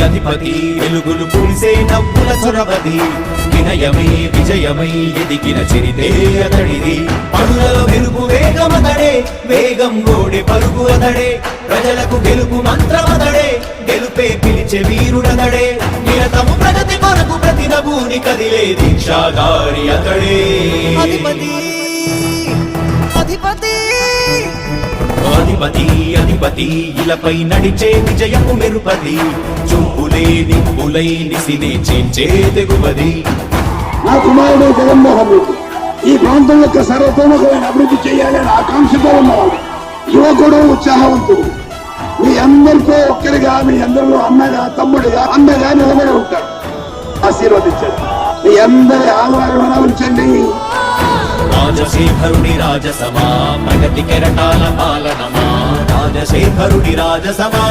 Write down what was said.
అధిపతి వెలుగులు పూసే నవ్వుల చొరవది వినయమై విజయమై ఎదిగిన చరితే అతడిది పనులలో మెరుపు వేగమతడే వేగం గోడే పరుగు అతడే ప్రజలకు గెలుపు మంత్రమతడే గెలుపే పిలిచే వీరుడతడే నిరతము ప్రగతి కొరకు ప్రతి నభూని కదిలే దీక్షాగారి అతడే అధిపతి అధిపతి అధిపతి అధిపతి ఇలపై నడిచే విజయము మెరుపది చూపులే నిప్పులై నిసినే చేంచే తెగువది నా కుమారుడు జగన్మోహన్ రెడ్డి ఈ ప్రాంతం యొక్క సర్వతోముఖమైన అభివృద్ధి చేయాలని ఆకాంక్షతో ఉన్నవాడు యువకుడు ఉత్సాహవంతుడు మీ అందరితో ఒక్కరిగా మీ అందరిలో అన్నగా తమ్ముడిగా అన్నగా నిలబడి ఉంటాడు ఆశీర్వదించండి మీ అందరి ఆహ్వానం ఉంచండి రాజశేఖరుడి రాజసమా ప్రగతి కెరటాల పాలనమా రాజశేఖరుడి రాజసమా